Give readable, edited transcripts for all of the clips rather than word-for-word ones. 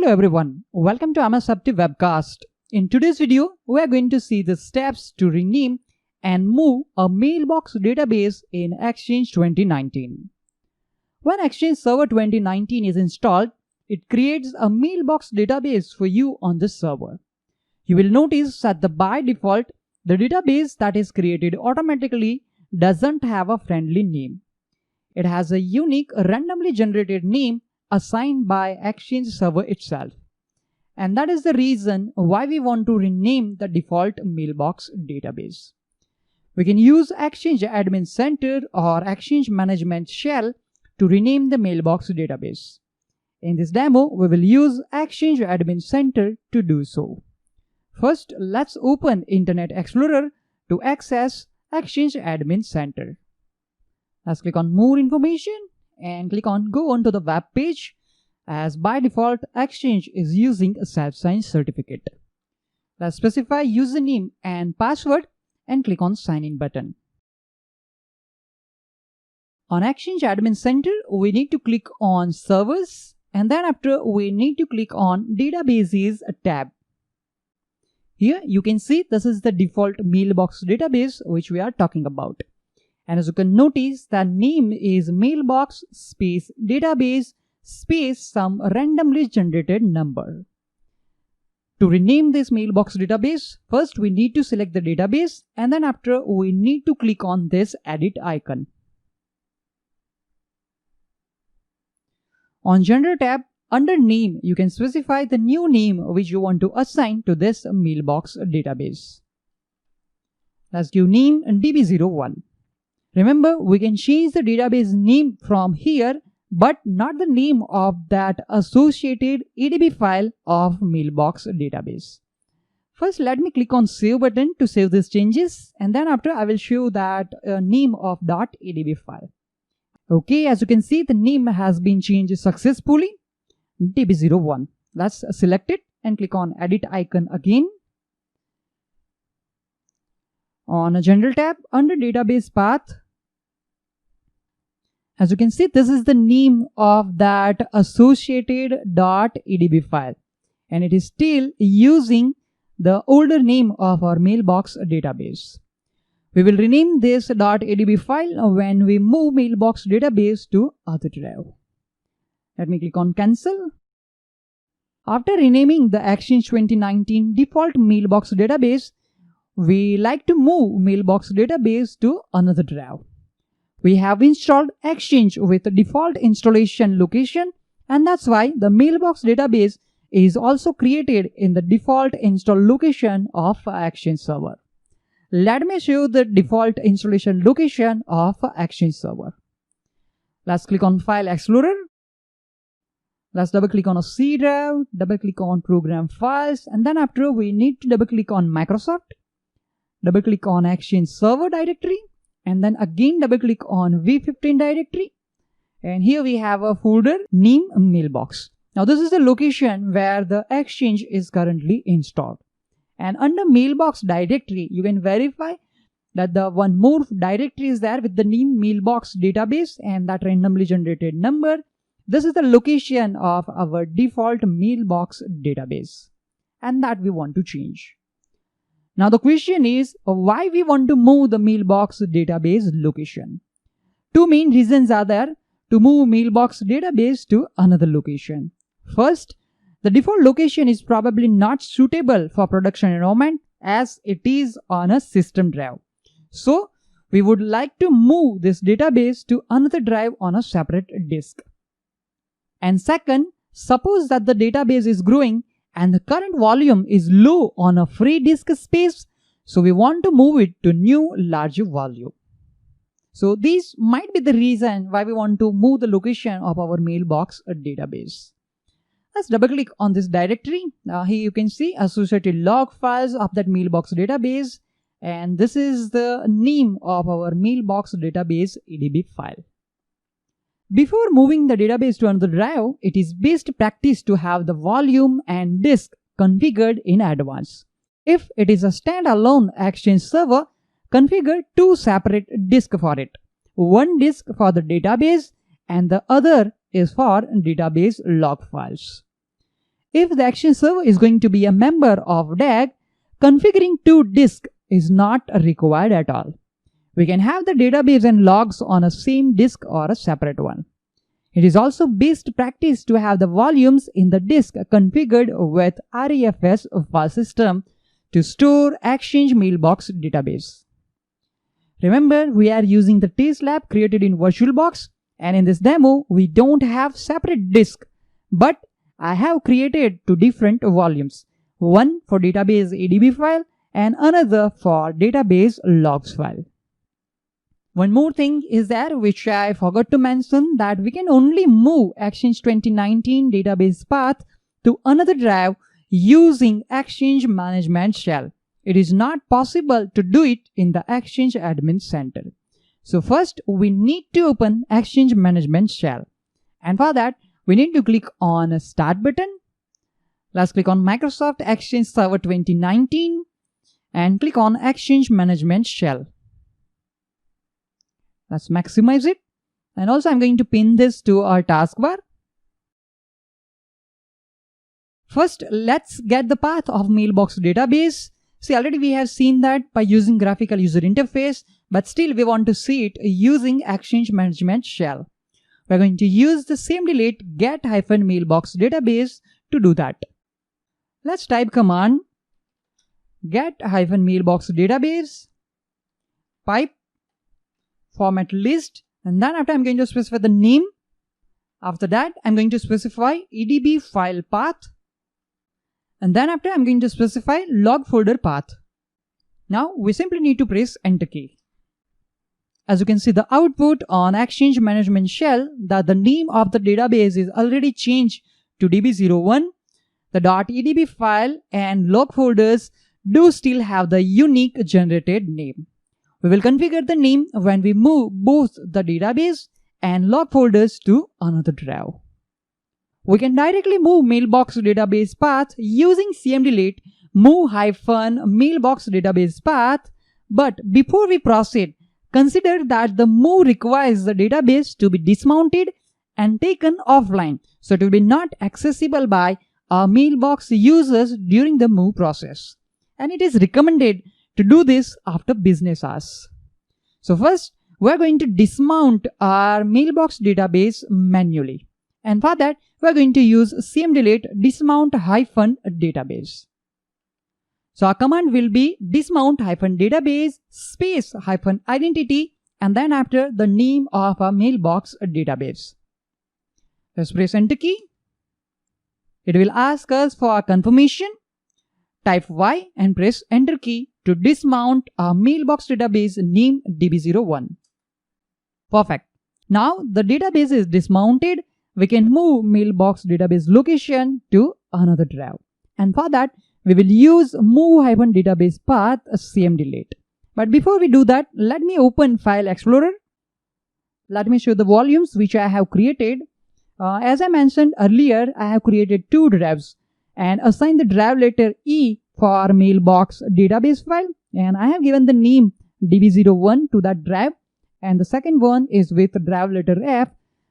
Hello everyone, welcome to MS Aptiv Webcast. In today's video, we are going to see the steps to rename and move a mailbox database in Exchange 2019. When Exchange Server 2019 is installed, it creates a mailbox database for you on this server. You will notice that by default, the database that is created automatically doesn't have a friendly name. It has a unique randomly generated name assigned by Exchange Server itself. And that is the reason why we want to rename the default mailbox database. We can use Exchange Admin Center or Exchange Management Shell to rename the mailbox database. In this demo, we will use Exchange Admin Center to do so. First, let's open Internet Explorer to access Exchange Admin Center. Let's click on More Information and click on Go on to the web page, as by default Exchange is using a self-signed certificate. Let's specify username and password and click on Sign In button. On Exchange Admin Center, we need to click on Servers, and then after we need to click on Databases tab. Here you can see this is the default mailbox database which we are talking about. And as you can notice, the name is mailbox space database space some randomly generated number. To rename this mailbox database, first we need to select the database, and then after we need to click on this edit icon. On General tab, under name, you can specify the new name which you want to assign to this mailbox database. Let's give name DB01. Remember, we can change the database name from here, but not the name of that associated ADB file of mailbox database. First, let me click on Save button to save these changes, and then after I will show that name of .adb file. Okay, as you can see, the name has been changed successfully, DB01. Let's select it and click on Edit icon again. On a General tab, under Database Path, as you can see, this is the name of that associated .adb file, and it is still using the older name of our mailbox database. We will rename this .adb file when we move mailbox database to other drive. Let me click on Cancel. After renaming the Exchange 2019 default mailbox database, we like to move mailbox database to another drive. We have installed Exchange with the default installation location, and that's why the mailbox database is also created in the default install location of Exchange Server. Let me show you the default installation location of Exchange Server. Let's click on File Explorer. Let's double click on a C drive, double click on Program Files, and then after we need to double click on Microsoft. Double click on Exchange Server directory, and then again double click on V15 directory, and here we have a folder named Mailbox. Now this is the location where the Exchange is currently installed, and under Mailbox directory you can verify that the one more directory is there with the name Mailbox database and that randomly generated number. This is the location of our default mailbox database, and that we want to change. Now the question is why we want to move the mailbox database location. Two main reasons are there to move mailbox database to another location. First, the default location is probably not suitable for production environment as it is on a system drive. So we would like to move this database to another drive on a separate disk. And second, suppose that the database is growing and the current volume is low on a free disk space, so we want to move it to new larger volume. So these might be the reason why we want to move the location of our mailbox database. Let's double click on this directory. Here you can see associated log files of that mailbox database, and this is the name of our mailbox database ADB file. Before moving the database to another drive, it is best practice to have the volume and disk configured in advance. If it is a standalone Exchange server, configure two separate disks for it. One disk for the database and the other is for database log files. If the Exchange server is going to be a member of DAG, configuring two disks is not required at all. We can have the database and logs on a same disk or a separate one. It is also best practice to have the volumes in the disk configured with REFS file system to store Exchange Mailbox database. Remember, we are using the test lab created in VirtualBox, and in this demo, we don't have separate disk, but I have created two different volumes, one for database ADB file and another for database logs file. One more thing is there which I forgot to mention, that we can only move Exchange 2019 database path to another drive using Exchange Management Shell. It is not possible to do it in the Exchange Admin Center. So first we need to open Exchange Management Shell. And for that we need to click on Start button. Let's click on Microsoft Exchange Server 2019 and click on Exchange Management Shell. Let's maximize it. And also I'm going to pin this to our taskbar. First, let's get the path of Mailbox database. See, already we have seen that by using graphical user interface, but still we want to see it using Exchange Management Shell. We're going to use the cmdelete get-mailbox database to do that. Let's type command get-mailbox database pipe format list, and then after I'm going to specify the name. After that I'm going to specify EDB file path, and then after I'm going to specify log folder path. Now we simply need to press enter key. As you can see the output on Exchange Management Shell, that the name of the database is already changed to DB01. The .edb file and log folders do still have the unique generated name. We will configure the name when we move both the database and log folders to another drive. We can directly move mailbox database path using cmdelete move-mailbox database path, but before we proceed, consider that the move requires the database to be dismounted and taken offline, so it will be not accessible by our mailbox users during the move process. And it is recommended to do this after business hours. So first, we are going to dismount our mailbox database manually. And for that, we are going to use cmdelete dismount-database. So our command will be dismount-database space -identity, and then after the name of our mailbox database. Let's press enter key. It will ask us for a confirmation. Type Y and press enter key to dismount our mailbox database name DB01. Perfect. Now the database is dismounted. We can move mailbox database location to another drive. And for that, we will use move-database path cmdelete. But before we do that, let me open File Explorer. Let me show the volumes which I have created. As I mentioned earlier, I have created two drives and assigned the drive letter E for mailbox database file, and I have given the name DB01 to that drive, and the second one is with drive letter F,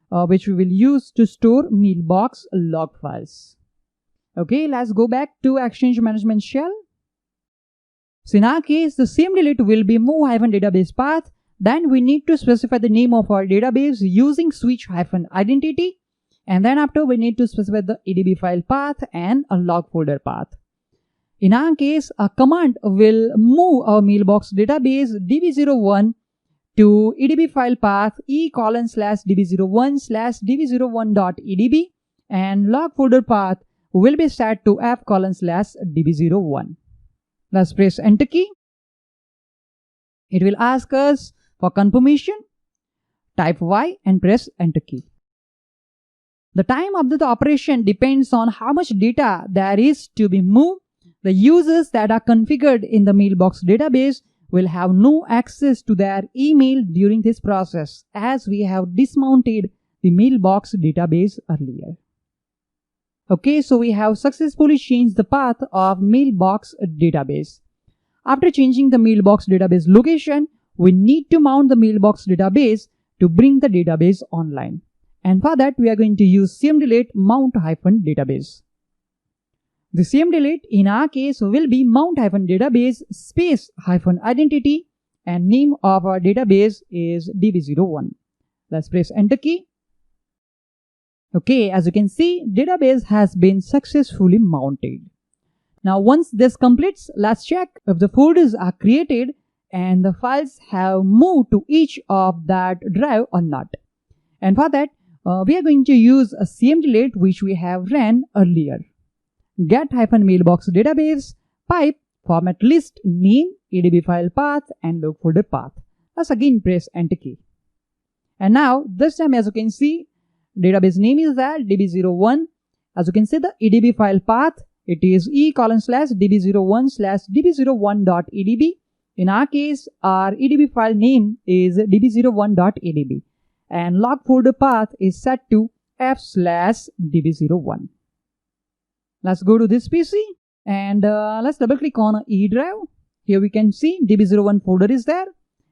which we will use to store mailbox log files. Okay, let's go back to Exchange Management Shell. So in our case, the cmdelete will be move-database path. Then we need to specify the name of our database using switch-identity. And then after we need to specify the EDB file path and a log folder path. In our case, a command will move our mailbox database DB01 to EDB file path e:/db01/db01.edb, and log folder path will be set to f:/db01. Let's press enter key. It will ask us for confirmation. Type Y and press enter key. The time of the operation depends on how much data there is to be moved. The users that are configured in the mailbox database will have no access to their email during this process, as we have dismounted the mailbox database earlier. Okay, so we have successfully changed the path of mailbox database. After changing the mailbox database location, we need to mount the mailbox database to bring the database online. And for that, we are going to use cmdelete mount-database. The cmdelete in our case will be mount-database space-identity, and name of our database is db01. Let's press enter key. Okay, as you can see, database has been successfully mounted. Now once this completes, let's check if the folders are created and the files have moved to each of that drive or not. And for that, we are going to use a cmdelete which we have ran earlier. Get-mailbox database pipe format list name, EDB file path, and log folder path. Let's again press enter key. And now this time, as you can see, database name is that db01. As you can see, the EDB file path, it is e:/db01/db01.edb. In our case, our EDB file name is db01.edb, and log folder path is set to f/db01. Let's go to this PC and let's double click on E drive. Here we can see db01 folder is there,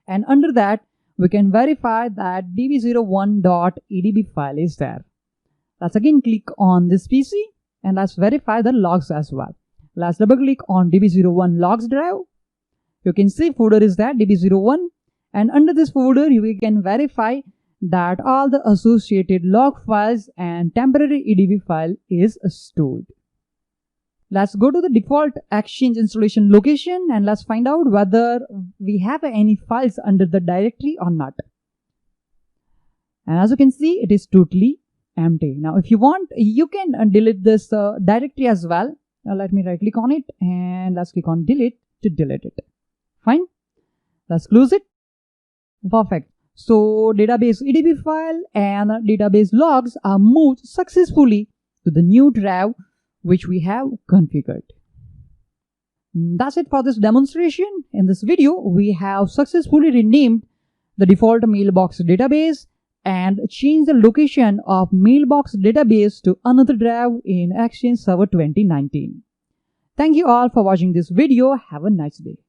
and under that we can verify that db01.edb file is there. Let's again click on this PC and let's verify the logs as well. Let's double click on db01 logs drive. You can see folder is there db01, and under this folder you can verify that all the associated log files and temporary EDB file is stored. Let's go to the default Exchange installation location and let's find out whether we have any files under the directory or not. And as you can see, it is totally empty. Now if you want, you can delete this directory as well. Now let me right click on it and let's click on delete to delete it. Fine. Let's close it. Perfect. So database EDB file and database logs are moved successfully to the new drive which we have configured. That's it for this demonstration. In this video, we have successfully renamed the default mailbox database and changed the location of mailbox database to another drive in Exchange Server 2019. Thank you all for watching this video. Have a nice day.